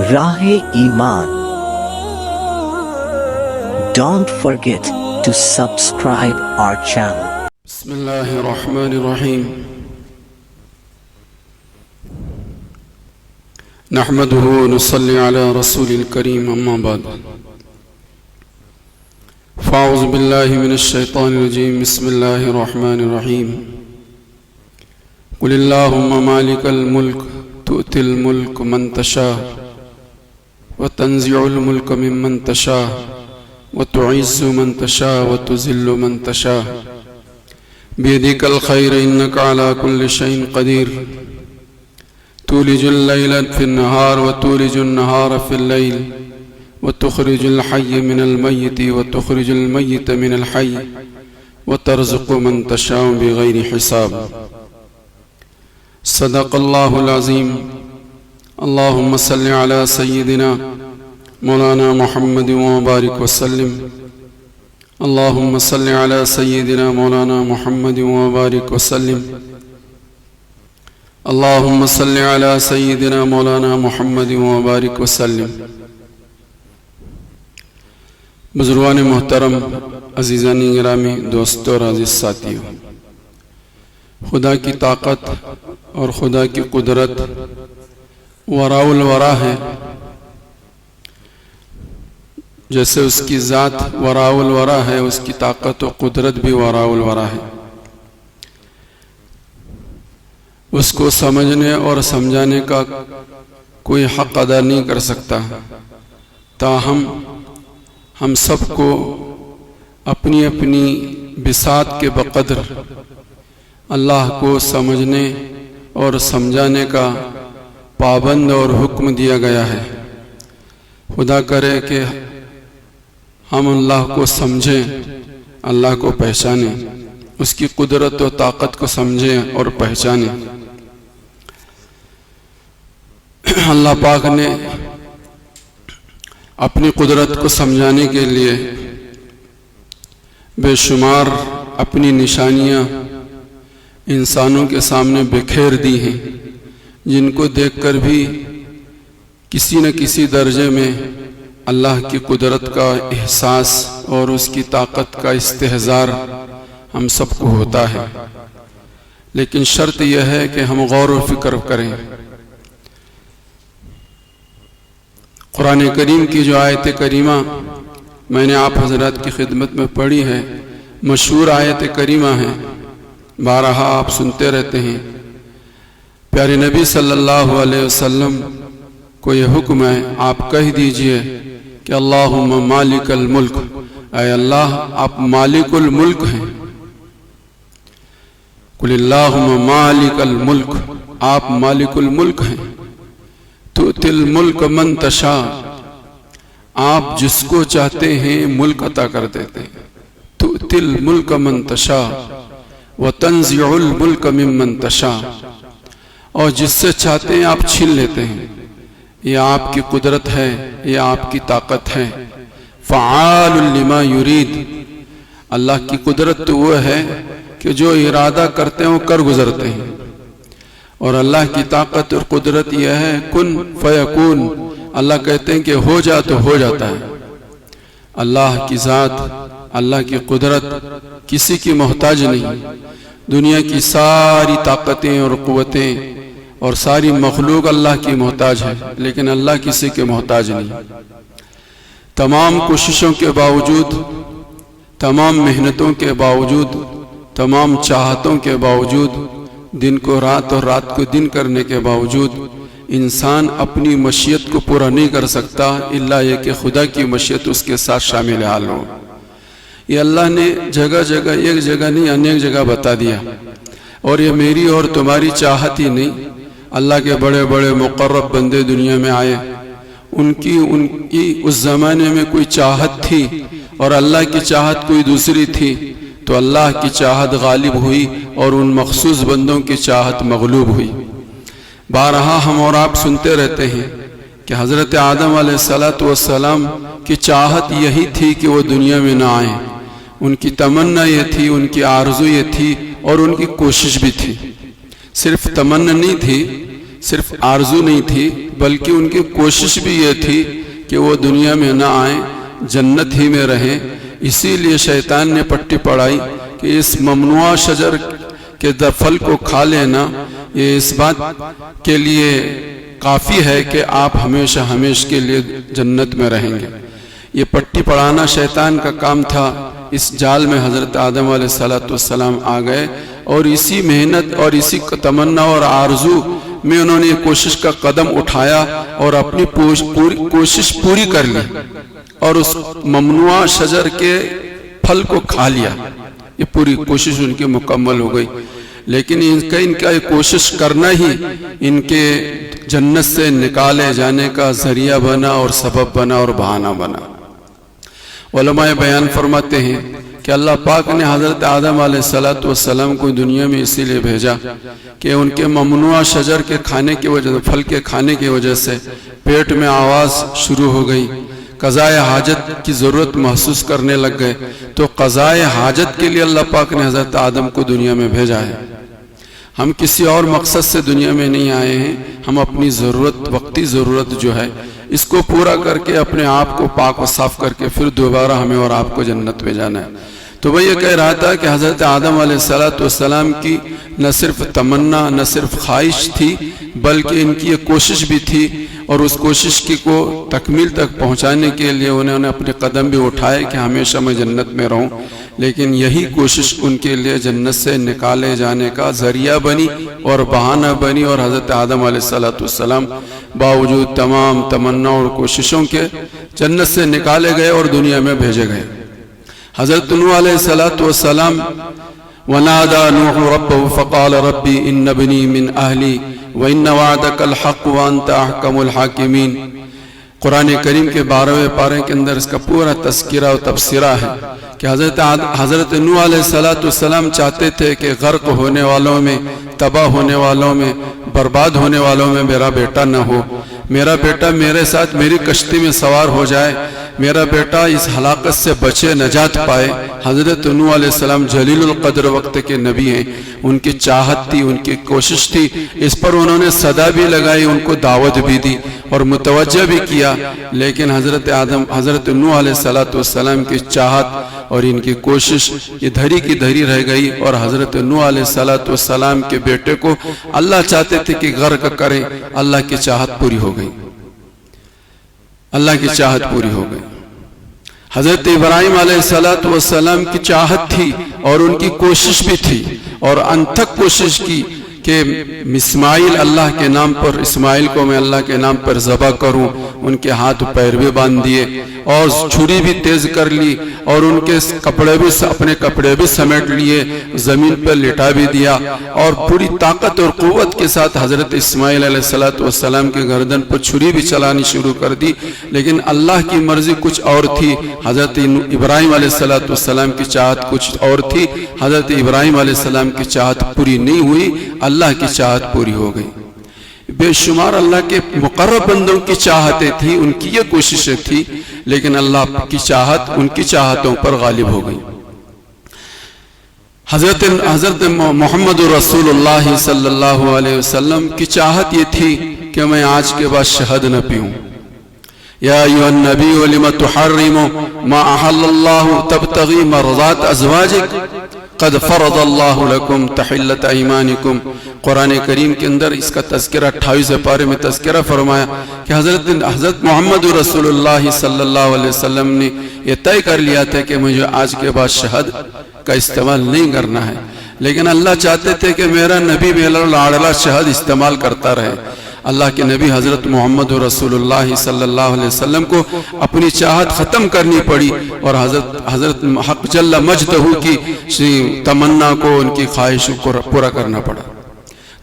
راہ ایمان. Don't forget to subscribe our channel. بسم اللہ الرحمن الرحیم. نحمده ونصلي على رسول الكريم اما بعد. فاعوذ باللہ من الشیطان الرجیم. بسم اللہ الرحمن الرحیم. قل اللہم مالک الملک تؤتی الملک من تشاء وتنزع الملک ممن تشاء وتعز من تشاء وتذل من تشاء بيدك الخير إنك على كل شيء قدير تولج الليل في النهار وتولج النهار في الليل وتخرج الحي من الميت وتخرج الميت من الحي وترزق من تشاء بغير حساب. صدق الله العظيم. اللهم صل على سيدنا مولانا محمد وبارك وسلم. اللهم صل على سيدنا مولانا محمد وبارك وسلم. اللهم صل على سيدنا مولانا محمد وبارك وسلم. بزرگان محترم، عزیزان گرامی، دوستو اور عزیز ساتھیو، خدا کی طاقت اور خدا کی قدرت وراء الورا ہے. جیسے اس کی ذات وراء الورا ہے، اس کی طاقت و قدرت بھی وراء الورا ہے. اس کو سمجھنے اور سمجھانے کا کوئی حق ادا نہیں کر سکتا. تاہم ہم سب کو اپنی اپنی بساط کے بقدر اللہ کو سمجھنے اور سمجھانے کا پابند اور حکم دیا گیا ہے. خدا کرے کہ ہم اللہ کو سمجھیں، اللہ کو پہچانیں، اس کی قدرت و طاقت کو سمجھیں اور پہچانیں. اللہ پاک نے اپنی قدرت کو سمجھانے کے لیے بے شمار اپنی نشانیاں انسانوں کے سامنے بکھیر دی ہیں، جن کو دیکھ کر بھی کسی نہ کسی درجے میں اللہ کی قدرت کا احساس اور اس کی طاقت کا استحضار ہم سب کو ہوتا ہے. لیکن شرط یہ ہے کہ ہم غور و فکر کریں. قرآن کریم کی جو آیت کریمہ میں نے آپ حضرات کی خدمت میں پڑھی ہے، مشہور آیت کریمہ ہے، بارہا آپ سنتے رہتے ہیں. پیارے نبی صلی اللہ علیہ وسلم کو یہ حکم ہے، آپ کہہ دیجئے کہ اللہم مالک الملک، اے اللہ آپ مالک الملک ہیں. قل اللہم مالک الملک، آپ مالک الملک ہیں. تؤتی الملک من تشاء، آپ جس کو چاہتے ہیں ملک عطا کر دیتے ہیں. تؤتی الملک من تشاء وتنزع الملک ممن تشاء، اور جس سے چاہتے ہیں آپ چھین لیتے ہیں. یہ آپ کی قدرت ہے، یہ آپ کی طاقت ہے. فعال لما یرید، اللہ کی قدرت تو وہ ہے کہ جو ارادہ کرتے ہیں وہ کر گزرتے ہیں. اور اللہ کی طاقت اور قدرت یہ ہے کن فیکون، اللہ کہتے ہیں کہ ہو جا تو ہو جاتا ہے. اللہ کی ذات، اللہ کی قدرت کسی کی محتاج نہیں. دنیا کی ساری طاقتیں اور قوتیں اور ساری مخلوق اللہ کی محتاج ہے، لیکن اللہ کسی کے محتاج نہیں. تمام کوششوں کے باوجود، تمام محنتوں کے باوجود، تمام چاہتوں کے باوجود، دن کو رات اور رات کو دن کرنے کے باوجود انسان اپنی مشیت کو پورا نہیں کر سکتا الا یہ کہ خدا کی مشیت اس کے ساتھ شامل حال ہو. یہ اللہ نے جگہ جگہ، ایک جگہ نہیں انیک جگہ بتا دیا. اور یہ میری اور تمہاری چاہت ہی نہیں، اللہ کے بڑے بڑے مقرب بندے دنیا میں آئے، ان کی اس زمانے میں کوئی چاہت تھی اور اللہ کی چاہت کوئی دوسری تھی، تو اللہ کی چاہت غالب ہوئی اور ان مخصوص بندوں کی چاہت مغلوب ہوئی. بارہا ہم اور آپ سنتے رہتے ہیں کہ حضرت آدم علیہ السلام کی چاہت یہی تھی کہ وہ دنیا میں نہ آئیں. ان کی تمنا یہ تھی، ان کی آرزو یہ تھی اور ان کی کوشش بھی تھی. صرف تمنا نہیں تھی، صرف آرزو نہیں تھی بلکہ ان کی کوشش بھی یہ تھی کہ وہ دنیا میں نہ آئیں، جنت ہی میں رہیں۔ اسی لیے شیطان نے پٹی پڑھائی کہ اس ممنوع شجر کے پھل کو کھا لینا یہ اس بات کے لیے کافی ہے کہ آپ ہمیشہ کے لیے جنت میں رہیں گے۔ یہ پٹی پڑھانا شیطان کا کام تھا۔ اس جال میں حضرت آدم علیہ السلام آ گئے اور اسی محنت اور اسی تمنا اور آرزو میں انہوں نے کوشش کا قدم اٹھایا اور اپنی کوشش پوری کر لی اور اس ممنوع شجر کے پھل کو کھا لیا۔ یہ پوری کوشش ان کی مکمل ہو گئی، لیکن ان کا یہ کوشش کرنا ہی ان کے جنت سے نکالے جانے کا ذریعہ بنا اور سبب بنا اور بہانہ بنا۔ علماء بیان فرماتے ہیں کہ اللہ پاک نے حضرت آدم علیہ السلام کو دنیا میں اسی لیے بھیجا کہ ان کے ممنوع شجر کے کھانے کی وجہ سے، پھل کے کھانے کی وجہ سے پیٹ میں آواز شروع ہو گئی، قضائے حاجت کی ضرورت محسوس کرنے لگ گئے، تو قضائے حاجت کے لیے اللہ پاک نے حضرت آدم کو دنیا میں بھیجا ہے۔ ہم کسی اور مقصد سے دنیا میں نہیں آئے ہیں، ہم اپنی ضرورت، وقتی ضرورت جو ہے اس کو پورا کر کے اپنے آپ کو پاک و صاف کر کے پھر دوبارہ ہمیں اور آپ کو جنت میں جانا ہے۔ تو وہ یہ کہہ رہا تھا کہ حضرت آدم علیہ السلام کی نہ صرف تمنا، نہ صرف خواہش تھی، بلکہ ان کی یہ کوشش بھی تھی، اور اس کوشش کی کو تکمیل تک پہنچانے کے لیے انہوں نے اپنے قدم بھی اٹھائے کہ ہمیشہ میں جنت میں رہوں، لیکن یہی کوشش ان کے لیے جنت سے نکالے جانے کا ذریعہ بنی اور بہانہ بنی، اور حضرت آدم علیہ السلام باوجود تمام تمنا اور کوششوں کے جنت سے نکالے گئے اور دنیا میں بھیجے گئے۔ حضرت نوح علیہ السلام وَنَادَى نُوحُ رَبَّهُ فَقَالَ رَبِّ إِنَّ ابْنِي مِنْ أَهْلِي وَإِنَّ وَعْدَكَ الْحَقُّ وَأَنْتَ أَحْكَمُ الْحَاكِمِينَ۔ قرآن کریم کے 12ویں پارے کے اندر اس کا پورا تذکرہ و تبصرہ ہے کہ حضرت نوح علیہ السلام چاہتے تھے کہ غرق ہونے والوں میں، تباہ ہونے والوں میں، برباد ہونے والوں میں میرا بیٹا نہ ہو، میرا بیٹا میرے ساتھ میری کشتی میں سوار ہو جائے، میرا بیٹا اس ہلاکت سے بچے، نجات پائے۔ حضرت نوح علیہ السلام جلیل القدر وقت کے نبی ہیں، ان کی چاہت تھی، ان کی کوشش تھی، اس پر انہوں نے صدا بھی لگائی، ان کو دعوت بھی دی اور متوجہ بھی کیا، لیکن حضرت نوح علیہ السلام کی چاہت اور ان کی کوشش یہ دھری کی دھری رہ گئی، اور حضرت نوح علیہ السلام کے بیٹے کو اللہ چاہتے تھے کہ غرق کریں، اللہ کی چاہت پوری ہو گئی، اللہ کی چاہت پوری ہو گئی۔ حضرت ابراہیم علیہ السلام کی چاہت تھی اور ان کی کوشش بھی تھی، اور انتھک کوشش کی کہ اسماعیل اللہ کے نام پر، اسماعیل کو میں اللہ کے نام پر ذبح کروں۔ ان کے ہاتھ پیر بھی باندھ دیے اور چھری بھی تیز کر لی، اور ان کے اپنے کپڑے بھی سمیٹ لیے، زمین پر لٹا بھی دیا، اور پوری طاقت اور قوت کے ساتھ حضرت اسماعیل علیہ السلام کے گردن پر چھری بھی چلانی شروع کر دی، لیکن اللہ کی مرضی کچھ اور تھی۔ حضرت ابراہیم علیہ السلام کی چاہت کچھ اور تھی، حضرت ابراہیم علیہ السلام کی چاہت پوری نہیں ہوئی، اللہ کی چاہت پوری ہو گئی۔ بے شمار اللہ کے مقرب بندوں کی چاہتیں تھی، ان کی یہ کوششیں تھی، لیکن اللہ کی چاہت ان کی چاہتوں پر غالب ہو گئی۔ حضرت محمد رسول اللہ صلی اللہ علیہ وسلم کی چاہت یہ تھی کہ میں آج کے بعد شہد نہ پیوں۔ یا ایھا النبی لم تحرم ما احل اللہ تبتغی مرضات ازواجک قد فرض اللہ لکم تحلت ایمانکم۔ قرآن کریم کے اندر اس کا تذکرہ 28 پارے میں تذکرہ فرمایا کہ حضرت محمد رسول اللہ صلی اللہ علیہ وسلم نے یہ طے کر لیا تھا کہ مجھے آج کے بعد شہد کا استعمال نہیں کرنا ہے، لیکن اللہ چاہتے تھے کہ میرا نبی میرا لاڈلا شہد استعمال کرتا رہے۔ اللہ کے نبی حضرت محمد رسول اللہ صلی اللہ علیہ وسلم کو اپنی چاہت ختم کرنی پڑی، اور حضرت حق جل مجدہ کی تمنا کو، ان کی خواہش کو پورا کرنا پڑا۔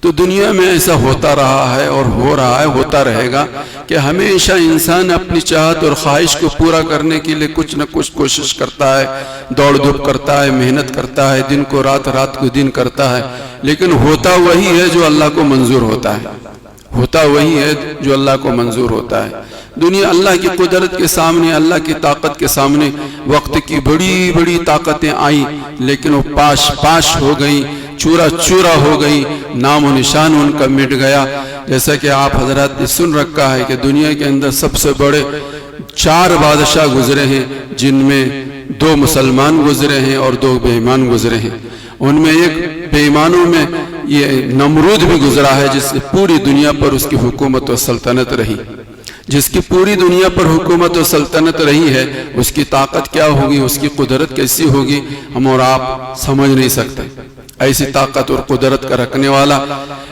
تو دنیا میں ایسا ہوتا رہا ہے اور ہو رہا ہے، ہوتا رہے گا کہ ہمیشہ انسان اپنی چاہت اور خواہش کو پورا کرنے کے لیے کچھ نہ کچھ کوشش کرتا ہے، دوڑ دھوپ کرتا ہے، محنت کرتا ہے، دن کو رات، رات کو دن کرتا ہے، لیکن ہوتا وہی ہے جو اللہ کو منظور ہوتا ہے، ہوتا وہی ہے جو اللہ کو منظور ہوتا ہے۔ دنیا اللہ کی قدرت کے سامنے، اللہ کی طاقت کے سامنے وقت کی بڑی بڑی طاقتیں آئیں، لیکن وہ پاش پاش ہو گئی، چورا چورا ہو گئی، نام و نشان ان کا مٹ گیا۔ جیسا کہ آپ حضرات نے سن رکھا ہے کہ دنیا کے اندر سب سے بڑے 4 بادشاہ گزرے ہیں، جن میں 2 مسلمان گزرے ہیں اور 2 بے ایمان گزرے ہیں۔ ان میں ایک بے ایمانوں میں یہ نمرود بھی گزرا ہے، جس نے پوری دنیا پر اس کی حکومت و سلطنت رہی۔ جس کی پوری دنیا پر حکومت و سلطنت رہی ہے، اس کی طاقت کیا ہوگی، اس کی قدرت کیسی ہوگی، ہم اور آپ سمجھ نہیں سکتے۔ ایسی طاقت اور قدرت کا رکھنے والا،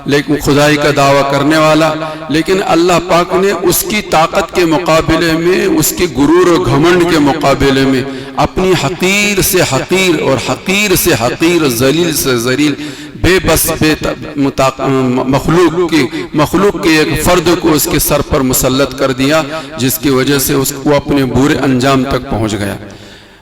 لیکن خدائی کا دعویٰ کرنے والا، لیکن اللہ پاک نے اس کی طاقت کے مقابلے میں، اس کی غرور و گھمنڈ کے مقابلے میں اپنی حقیر سے حقیر اور حقیر سے حقیر، ذلیل سے ذلیل، بے بس مخلوق کے ایک فرد کو اس کے سر پر مسلط کر دیا، جس کی وجہ سے اس کو اپنے برے انجام تک پہنچ گیا۔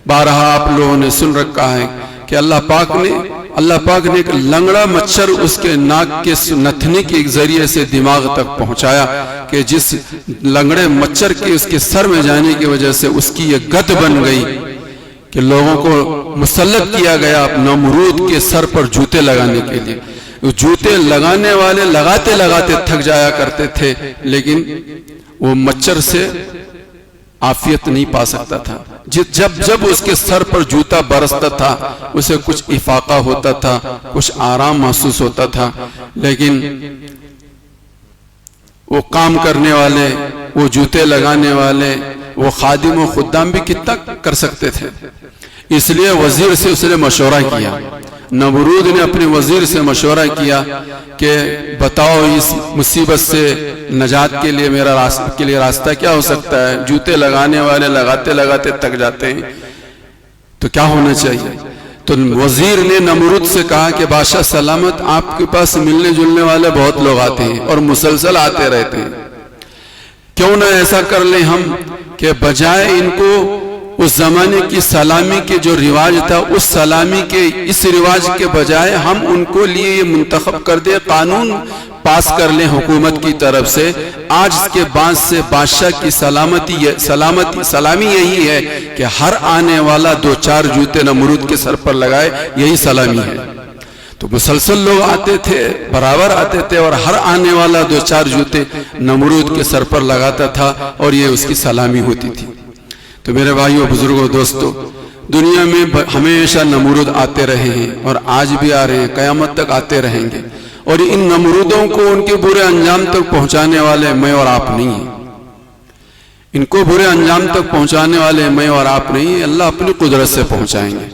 بارہا آپ لوگوں نے سن رکھا ہے کہ اللہ پاک نے ایک لنگڑا مچھر اس کے ناک کے نتھنے کے ذریعے سے دماغ تک پہنچایا، کہ جس لنگڑے مچھر کے اس کے سر میں جانے کی وجہ سے اس کی یہ گد بن گئی کہ لوگوں کو مسلط کیا گیا نمرود کے سر پر جوتے لگانے کے لیے۔ جوتے لگانے والے لگاتے لگاتے تھک جایا کرتے تھے، لیکن وہ مچھر سے عافیت نہیں پا سکتا تھا۔ جب اس کے سر پر جوتا برستا تھا، اسے کچھ افاقہ ہوتا تھا، کچھ آرام محسوس ہوتا تھا، لیکن وہ کام کرنے والے، وہ جوتے لگانے والے، وہ خادم و خدام بھی کتنا کر سکتے تھے۔ اس لیے وزیر سے اس نے مشورہ کیا، نمرود نے اپنے وزیر سے مشورہ کیا کہ بتاؤ اس مصیبت سے نجات کے لیے میرا راستہ کیا ہو سکتا ہے؟ جوتے لگانے والے لگاتے لگاتے تک جاتے ہیں، تو کیا ہونا چاہیے؟ تو وزیر نے نمرود سے کہا کہ بادشاہ سلامت، آپ کے پاس ملنے جلنے والے بہت لوگ آتے ہیں اور مسلسل آتے رہتے ہیں، کیوں نہ ایسا کر لیں ہم کہ بجائے ان کو اس زمانے کی سلامی کے جو رواج تھا، اس سلامی کے اس رواج کے بجائے ہم ان کو لیے یہ منتخب کر دیں، قانون پاس کر لیں حکومت کی طرف سے، آج کے بعد سے بادشاہ کی سلامی یہی ہے کہ ہر آنے والا 2-4 جوتے نمرود کے سر پر لگائے، یہی سلامی ہے۔ تو مسلسل لوگ آتے تھے، برابر آتے تھے، اور ہر آنے والا 2-4 جوتے نمرود کے سر پر لگاتا تھا، اور یہ اس کی سلامی ہوتی تھی۔ تو میرے بھائیوں، بزرگوں، دوستو، دنیا میں ہمیشہ نمرود آتے رہے ہیں اور آج بھی آ رہے ہیں، قیامت تک آتے رہیں گے، اور ان نمرودوں کو ان کے برے انجام تک پہنچانے والے میں اور آپ نہیں ہیں۔ ان کو برے انجام تک پہنچانے والے میں اور آپ نہیں ہیں، اللہ اپنی قدرت سے پہنچائیں گے۔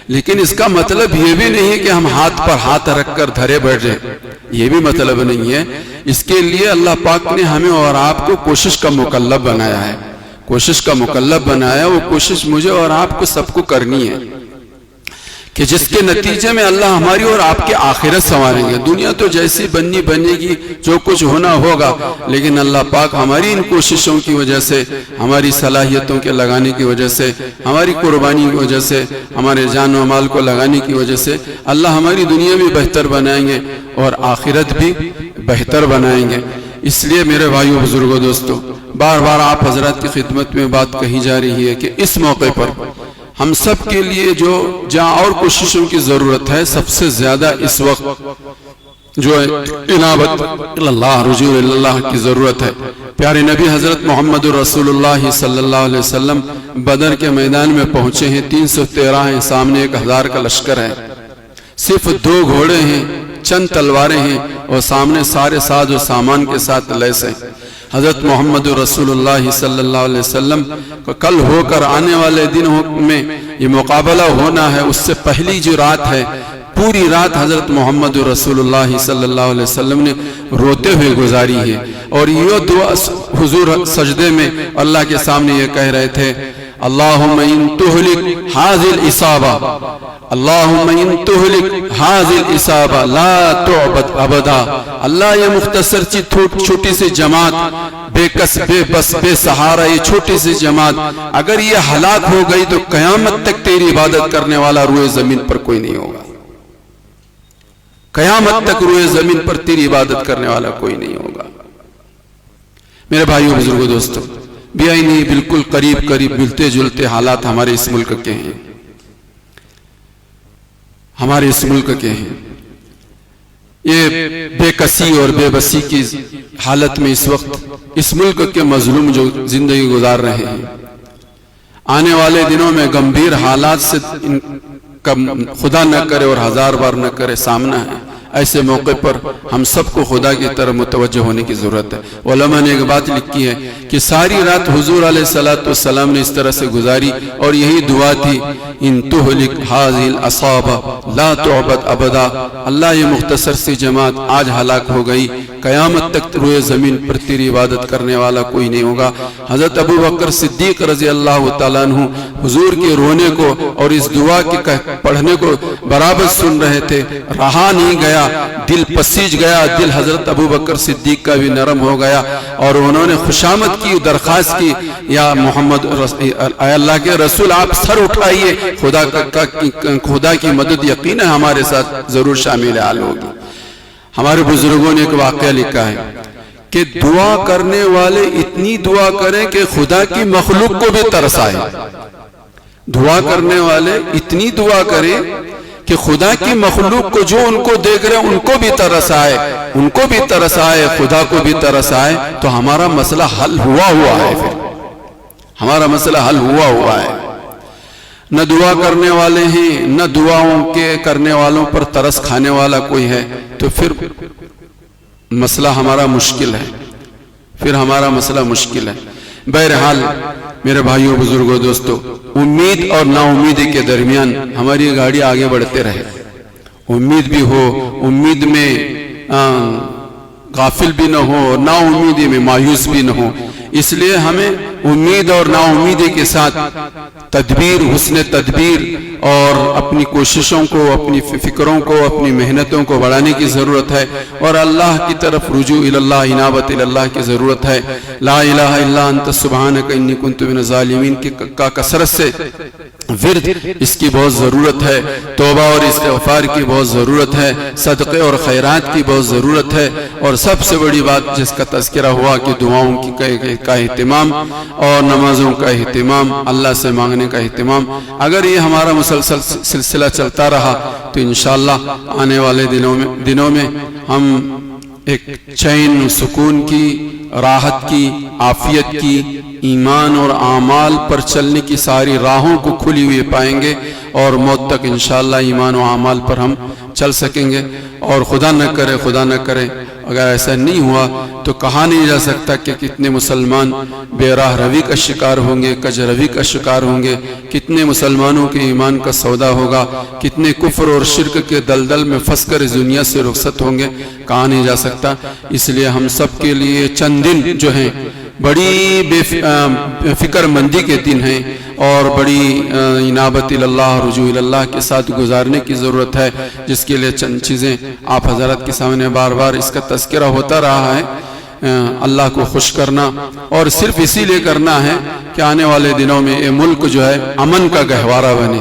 لیکن اس کا مطلب یہ بھی نہیں ہے کہ ہم ہاتھ پر ہاتھ رکھ کر دھرے بیٹھ جائیں، یہ بھی مطلب نہیں ہے۔ اس کے لیے اللہ پاک نے ہمیں اور آپ کو کوشش کا مکلف بنایا ہے، کوشش کا مکلف بنایا۔ وہ کوشش مجھے اور آپ کو سب کو کرنی ہے، کہ جس کے نتیجے میں اللہ ہماری اور آپ کے آخرت سنواریں گے۔ دنیا تو جیسی بنے گی، جو کچھ ہونا ہوگا، لیکن اللہ پاک ہماری ان کوششوں کی وجہ سے، ہماری صلاحیتوں کے لگانے کی وجہ سے، ہماری قربانی کی وجہ سے، ہمارے جان و مال کو لگانے کی وجہ سے اللہ ہماری دنیا بھی بہتر بنائیں گے اور آخرت بھی بہتر بنائیں گے۔ اس لیے میرے بھائیوں، بزرگوں، دوستو، بار بار آپ حضرات کی خدمت میں بات کہی جا رہی ہے کہ اس موقع پر ہم سب کے لیے جہاں اور کوششوں کی ضرورت ہے، سب سے زیادہ اس وقت جو انابت اللہ، رجوع اللہ کی ضرورت ہے۔ پیارے نبی حضرت محمد رسول اللہ صلی اللہ علیہ وسلم بدر کے میدان میں پہنچے ہیں، 313 ہیں، سامنے 1000 کا لشکر ہے، صرف 2 گھوڑے ہیں، چند تلواریں ہیں، اور سامنے سارے ساز و سامان کے ساتھ لیس ہیں۔ حضرت محمد رسول اللہ صلی اللہ علیہ وسلم کو کل ہو کر آنے والے دن میں یہ مقابلہ ہونا ہے، اس سے پہلی جو رات ہے، پوری رات حضرت محمد رسول اللہ صلی اللہ علیہ وسلم نے روتے ہوئے گزاری ہے، اور یہ دعا حضور سجدے میں اللہ کے سامنے یہ کہہ رہے تھے، اللہم ان تہلک ہذه العصابہ، اللہم ان تہلک هذه العصابہ لا تعبد ابدا۔ اللہ، یہ مختصر چھوٹی سی جماعت، بے کس بے بس بے سہارا، یہ چھوٹی سی جماعت اگر یہ ہلاک ہو گئی تو قیامت تک تیری عبادت کرنے والا روئے زمین پر کوئی نہیں ہوگا، قیامت تک روئے زمین پر تیری عبادت کرنے والا کوئی نہیں ہوگا۔ میرے بھائیوں، بزرگوں، دوستوں، نہیں بالکل قریب ملتے جلتے حالات ہمارے اس ملک کے ہیں، ہمارے اس ملک کے ہیں۔ یہ بے کسی اور بے بسی کی حالت میں اس وقت اس ملک کے مظلوم جو زندگی گزار رہے ہیں، آنے والے دنوں میں گمبھیر حالات سے ان کا خدا نہ کرے اور ہزار بار نہ کرے سامنا ہے۔ ایسے موقع پر ہم سب کو خدا کی طرف متوجہ ہونے کی ضرورت ہے۔ علماء نے ایک بات لکھی ہے کہ ساری رات حضور علیہ السلام نے اس طرح سے گزاری اور یہی دعا تھی، ان تہلک ھذہ العصابہ لا تعبد ابدا۔ اللہ یہ مختصر سی جماعت آج ہلاک ہو گئی، قیامت تک روئے زمین پر تیری عبادت کرنے والا کوئی نہیں ہوگا۔ حضرت ابو بکر صدیق رضی اللہ تعالیٰ عنہ حضور کے رونے کو اور اس دعا کے پڑھنے کو برابر سن رہے تھے، رہا نہیں گیا، دل پسیج گیا، دل حضرت ابو بکر صدیق کا بھی نرم ہو گیا اور انہوں نے خوشامد کی، درخواست کی، یا محمد اے اللہ کے رسول آپ سر اٹھائیے، خدا کی مدد یقینا ہمارے ساتھ ضرور شامل حال ہوگی۔ ہمارے بزرگوں نے ایک واقعہ لکھا ہے کہ دعا کرنے والے اتنی دعا کریں کہ خدا کی مخلوق کو بھی ترس آئے۔ دعا کرنے والے اتنی دعا کریں کہ خدا کی مخلوق کو جو ان کو دیکھ رہے ہیں ان کو بھی ترس آئے، ان کو بھی ترس آئے، خدا کو بھی ترس آئے، تو ہمارا مسئلہ حل ہوا ہے۔ پھر ہمارا مسئلہ حل ہوا ہے۔ نہ دعا کرنے والے ہیں، نہ دعاؤں کے کرنے والوں پر ترس کھانے والا کوئی ہے، تو پھر مسئلہ ہمارا مشکل ہے، پھر ہمارا مسئلہ مشکل ہے۔ بہرحال میرے بھائیوں، بزرگوں، دوستو، امید اور نا امیدی کے درمیان ہماری گاڑی آگے بڑھتے رہے، امید بھی ہو، امید میں غافل بھی نہ ہو اور نا امیدی میں مایوس بھی نہ ہو۔ اس لیے ہمیں امید اور نا امیدی کے ساتھ تدبیر، حسن تدبیر اور اپنی کوششوں کو، اپنی فکروں کو، اپنی محنتوں کو بڑھانے کی ضرورت ہے اور اللہ کی طرف رجوع اللہ، انابت اللہ کی ضرورت ہے۔ لا الہ الا انت سبحانک انی کنت من الظالمین کا کثرت سے ورد اس کی بہت ضرورت ہے، توبہ اور استغفار کی بہت ضرورت ہے، صدقے اور خیرات کی بہت ضرورت ہے، اور سب سے بڑی بات جس کا تذکرہ ہوا کہ دعاؤں کا اہتمام اور نمازوں کا اہتمام، اللہ سے مانگنے کا اہتمام۔ اگر یہ ہمارا مسلسل سلسلہ چلتا رہا تو انشاءاللہ آنے والے دنوں میں ہم ایک چین، سکون کی، راحت کی، عافیت کی، ایمان اور اعمال پر چلنے کی ساری راہوں کو کھلی ہوئی پائیں گے اور موت تک انشاءاللہ ایمان و اعمال پر ہم چل سکیں گے۔ اور خدا نہ کرے اگر ایسا نہیں ہوا تو کہا نہیں جا سکتا کہ کتنے مسلمان بے راہ روی کا شکار ہوں گے، کج روی کا شکار ہوں گے، کتنے مسلمانوں کے ایمان کا سودا ہوگا، کتنے کفر اور شرک کے دلدل میں پھنس کر اس دنیا سے رخصت ہوں گے، کہا نہیں جا سکتا۔ اس لیے ہم سب کے لیے چند دن جو ہیں بڑی بے فکر مندی کے دن ہیں اور بڑی انابت اللہ، رجوع اللہ کے ساتھ گزارنے کی ضرورت ہے، جس کے لیے چند چیزیں آپ حضرات کے سامنے بار بار اس کا تذکرہ ہوتا رہا ہے۔ اللہ کو خوش کرنا، اور صرف اسی لیے کرنا ہے کہ آنے والے دنوں میں یہ ملک جو ہے امن کا گہوارہ بنے،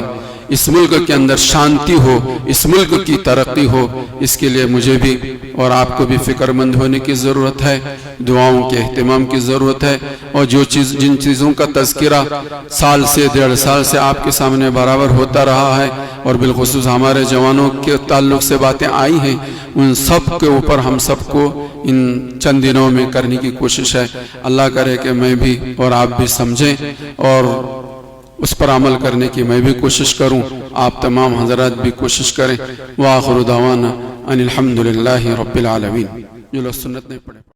اس ملک کے اندر شانتی ہو، اس ملک کی ترقی ہو۔ اس کے لیے مجھے بھی اور آپ کو بھی فکر مند ہونے کی ضرورت ہے، دعاؤں کے اہتمام کی ضرورت ہے، اور جن چیزوں کا تذکرہ سال سے 1.5 سال سے آپ کے سامنے برابر ہوتا رہا ہے اور بالخصوص ہمارے جوانوں کے تعلق سے باتیں آئی ہیں، ان سب کے اوپر ہم سب کو ان چند دنوں میں کرنے کی کوشش ہے۔ اللہ کرے کہ میں بھی اور آپ بھی سمجھیں اور اس پر عمل کرنے کی میں بھی کوشش کروں، آپ تمام حضرات بھی کوشش کریں۔ وآخر دعوانا ان الحمدللہ رب العالمین۔ جو لوگ سنت نہیں پڑھے